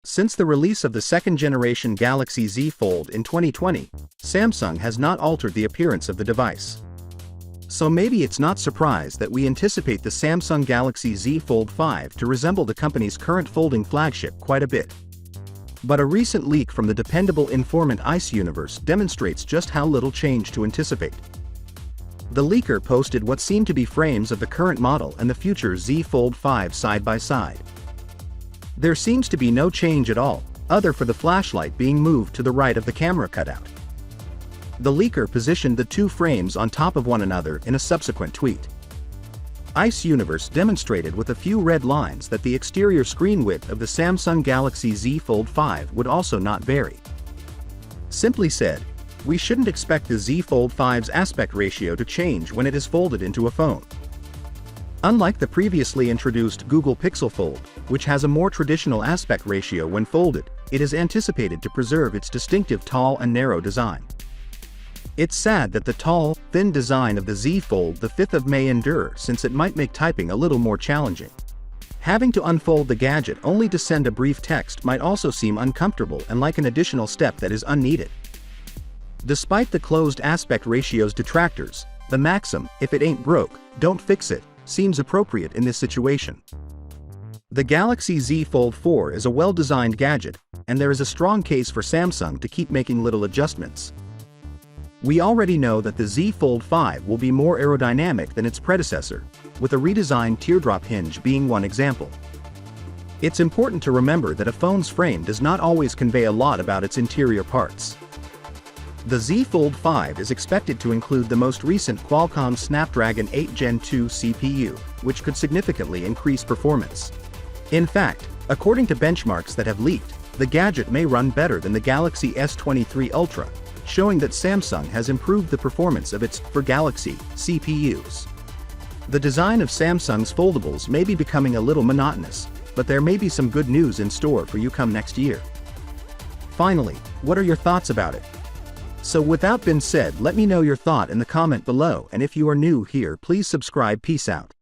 Since the release of the second-generation Galaxy Z Fold in 2020, Samsung has not altered the appearance of the device. So maybe it's not surprised that we anticipate the Samsung Galaxy Z Fold 5 to resemble the company's current folding flagship quite a bit. But a recent leak from the dependable informant ICE Universe demonstrates just how little change to anticipate. The leaker posted what seemed to be frames of the current model and the future Z Fold 5 side by side. There seems to be no change at all, other for the flashlight being moved to the right of the camera cutout. The leaker positioned the two frames on top of one another in a subsequent tweet. ICE Universe demonstrated with a few red lines that the exterior screen width of the Samsung Galaxy Z Fold 5 would also not vary. Simply said, we shouldn't expect the Z Fold 5's aspect ratio to change when it is folded into a phone. Unlike the previously introduced Google Pixel Fold, which has a more traditional aspect ratio when folded, it is anticipated to preserve its distinctive tall and narrow design. It's sad that the tall, thin design of the Z Fold the 5th of May endure, since it might make typing a little more challenging. Having to unfold the gadget only to send a brief text might also seem uncomfortable and like an additional step that is unneeded. Despite the closed aspect ratio's detractors, the maxim, "if it ain't broke, don't fix it," seems appropriate in this situation. The Galaxy Z Fold 4 is a well-designed gadget, and there is a strong case for Samsung to keep making little adjustments. We already know that the Z Fold 5 will be more aerodynamic than its predecessor, with a redesigned teardrop hinge being one example. It's important to remember that a phone's frame does not always convey a lot about its interior parts. The Z Fold 5 is expected to include the most recent Qualcomm Snapdragon 8 Gen 2 CPU, which could significantly increase performance. In fact, according to benchmarks that have leaked, the gadget may run better than the Galaxy S23 Ultra, showing that Samsung has improved the performance of its for Galaxy CPUs. The design of Samsung's foldables may be becoming a little monotonous, but there may be some good news in store for you come next year. Finally, what are your thoughts about it? So with that being said, let me know your thought in the comment below, and if you are new here, please subscribe. Peace out.